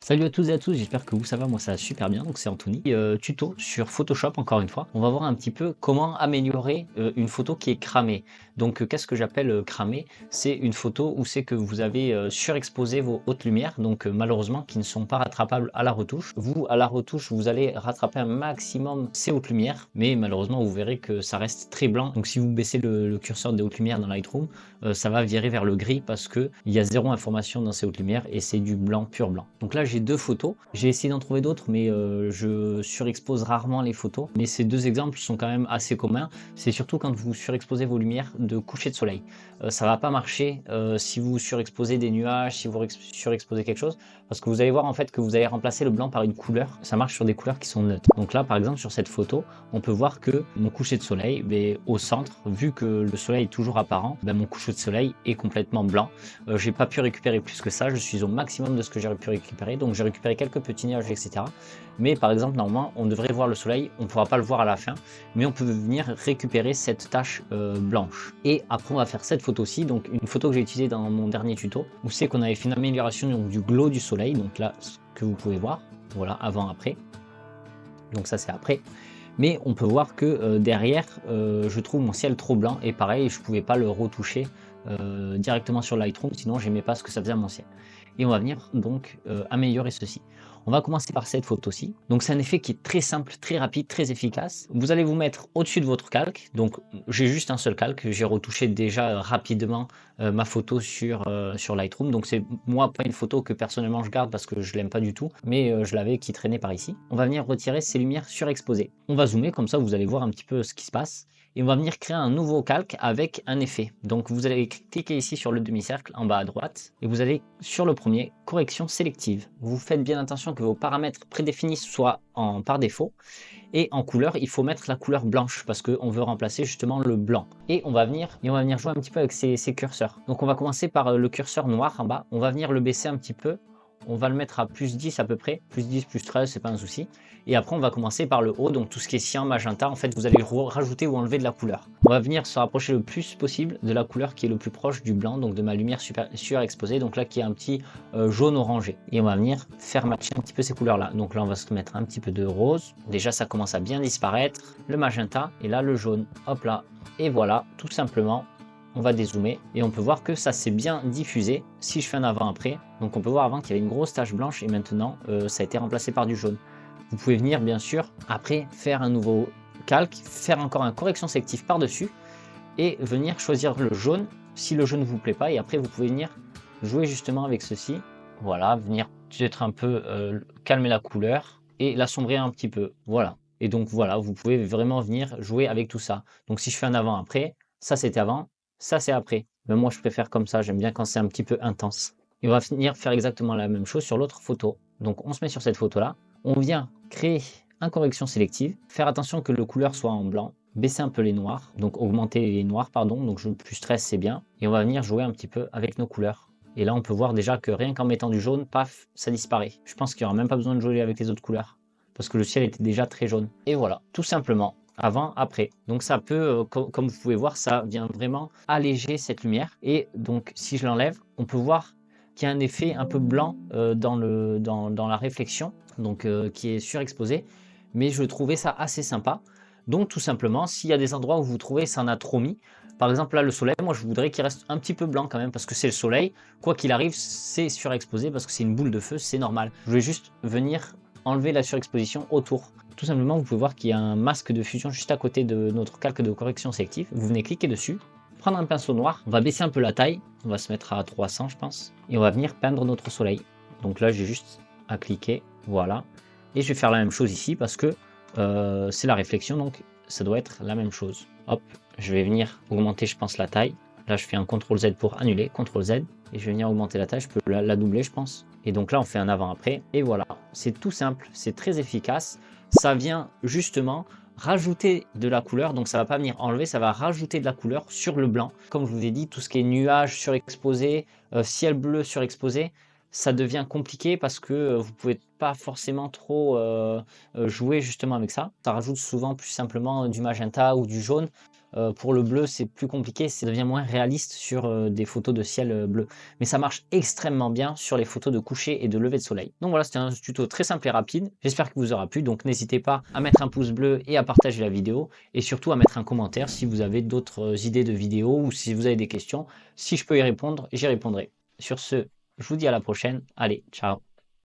Salut à toutes et à tous, j'espère que vous ça va, moi ça va super bien, donc c'est Anthony. Tuto sur Photoshop encore une fois. On va voir un petit peu comment améliorer une photo qui est cramée. Donc qu'est-ce que j'appelle cramée? C'est une photo où c'est que vous avez surexposé vos hautes lumières, donc malheureusement qui ne sont pas rattrapables à la retouche. Vous, à la retouche, vous allez rattraper un maximum ces hautes lumières, mais malheureusement vous verrez que ça reste très blanc. Donc si vous baissez le curseur des hautes lumières dans Lightroom, ça va virer vers le gris parce qu'il y a zéro information dans ces hautes lumières et c'est du blanc, pur blanc. Donc là j'ai deux photos, j'ai essayé d'en trouver d'autres mais je surexpose rarement les photos, mais ces deux exemples sont quand même assez communs. C'est surtout quand vous surexposez vos lumières de coucher de soleil. Ça va pas marcher si vous surexposez des nuages, si vous surexposez quelque chose, parce que vous allez voir en fait que vous allez remplacer le blanc par une couleur. Ça marche sur des couleurs qui sont neutres. Donc là par exemple sur cette photo, on peut voir que mon coucher de soleil, au centre, vu que le soleil est toujours apparent, mon coucher de soleil est complètement blanc. J'ai pas pu récupérer plus que ça, je suis au maximum de ce que j'ai pu récupérer, donc j'ai récupéré quelques petits nuages, etc. Mais par exemple, normalement, on devrait voir le soleil, on ne pourra pas le voir à la fin, mais on peut venir récupérer cette tache blanche. Et après, on va faire cette photo-ci, donc une photo que j'ai utilisée dans mon dernier tuto, où c'est qu'on avait fait une amélioration donc, du glow du soleil, donc là, ce que vous pouvez voir, voilà, avant-après. Donc ça, c'est après. Mais on peut voir que derrière, je trouve mon ciel trop blanc, et pareil, je ne pouvais pas le retoucher directement sur Lightroom, sinon j'aimais pas ce que ça faisait à mon ciel. Et on va venir donc améliorer ceci. On va commencer par cette photo-ci. Donc c'est un effet qui est très simple, très rapide, très efficace. Vous allez vous mettre au-dessus de votre calque. Donc j'ai juste un seul calque, j'ai retouché déjà rapidement ma photo sur Lightroom. Donc c'est moi pas une photo que personnellement je garde parce que je l'aime pas du tout, mais je l'avais qui traînait par ici. On va venir retirer ces lumières surexposées. On va zoomer, comme ça vous allez voir un petit peu ce qui se passe. Et on va venir créer un nouveau calque avec un effet. Donc vous allez cliquer ici sur le demi-cercle en bas à droite et vous allez sur le premier, correction sélective. Vous faites bien attention que vos paramètres prédéfinis soient par défaut. Et en couleur, il faut mettre la couleur blanche parce qu'on veut remplacer justement le blanc. Et on va venir jouer un petit peu avec ces curseurs. Donc on va commencer par le curseur noir en bas. On va venir le baisser un petit peu. On va le mettre à plus 10 à peu près, plus 10, plus 13, c'est pas un souci. Et après, on va commencer par le haut, donc tout ce qui est cyan, magenta, en fait, vous allez rajouter ou enlever de la couleur. On va venir se rapprocher le plus possible de la couleur qui est le plus proche du blanc, donc de ma lumière surexposée, donc là qui est un petit jaune orangé. Et on va venir faire matcher un petit peu ces couleurs-là. Donc là, on va se mettre un petit peu de rose. Déjà, ça commence à bien disparaître. Le magenta, et là, le jaune. Hop là. Et voilà, tout simplement. On va dézoomer et on peut voir que ça s'est bien diffusé si je fais un avant-après. Donc on peut voir avant qu'il y avait une grosse tache blanche et maintenant ça a été remplacé par du jaune. Vous pouvez venir bien sûr après faire un nouveau calque, faire encore une correction sélective par-dessus et venir choisir le jaune si le jaune ne vous plaît pas, et après vous pouvez venir jouer justement avec ceci. Voilà, venir peut-être un peu calmer la couleur et l'assombrir un petit peu. Voilà. Et donc voilà, vous pouvez vraiment venir jouer avec tout ça. Donc si je fais un avant-après, ça c'était avant, ça c'est après. Mais moi je préfère comme ça, j'aime bien quand c'est un petit peu intense. Et on va venir faire exactement la même chose sur l'autre photo. Donc on se met sur cette photo là, on vient créer une correction sélective, faire attention que le couleur soit en blanc, baisser un peu les noirs, donc augmenter les noirs pardon, donc plus 13 c'est bien, et on va venir jouer un petit peu avec nos couleurs. Et là on peut voir déjà que rien qu'en mettant du jaune, paf, ça disparaît. Je pense qu'il n'y aura même pas besoin de jouer avec les autres couleurs, parce que le ciel était déjà très jaune. Et voilà, tout simplement. Avant, après. Donc ça peut, comme vous pouvez voir, ça vient vraiment alléger cette lumière. Et donc si je l'enlève, on peut voir qu'il y a un effet un peu blanc dans la réflexion, donc qui est surexposé. Mais je trouvais ça assez sympa. Donc tout simplement, s'il y a des endroits où vous trouvez ça en a trop mis, par exemple là le soleil, moi je voudrais qu'il reste un petit peu blanc quand même, parce que c'est le soleil, quoi qu'il arrive, c'est surexposé parce que c'est une boule de feu, c'est normal. Je vais juste venir enlever la surexposition autour. Tout simplement, vous pouvez voir qu'il y a un masque de fusion juste à côté de notre calque de correction sélective. Vous venez cliquer dessus, prendre un pinceau noir, on va baisser un peu la taille, on va se mettre à 300 je pense, et on va venir peindre notre soleil. Donc là j'ai juste à cliquer, voilà. Et je vais faire la même chose ici parce que c'est la réflexion, donc ça doit être la même chose. Hop, je vais venir augmenter je pense la taille. Là je fais un CTRL Z pour annuler, CTRL Z, et je vais venir augmenter la taille, je peux la doubler je pense. Et donc là on fait un avant-après, et voilà. C'est tout simple, c'est très efficace. Ça vient justement rajouter de la couleur, donc ça va pas venir enlever, ça va rajouter de la couleur sur le blanc. Comme je vous ai dit, tout ce qui est nuages surexposés, ciel bleu surexposé, ça devient compliqué parce que, vous pouvez pas forcément trop, jouer justement avec ça. Ça rajoute souvent plus simplement du magenta ou du jaune. Pour le bleu, c'est plus compliqué, ça devient moins réaliste sur, des photos de ciel, bleu. Mais ça marche extrêmement bien sur les photos de coucher et de lever de soleil. Donc voilà, c'était un tuto très simple et rapide. J'espère qu'il vous aura plu, donc n'hésitez pas à mettre un pouce bleu et à partager la vidéo et surtout à mettre un commentaire si vous avez d'autres, idées de vidéos ou si vous avez des questions. Si je peux y répondre, j'y répondrai. Sur ce, je vous dis à la prochaine. Allez, ciao.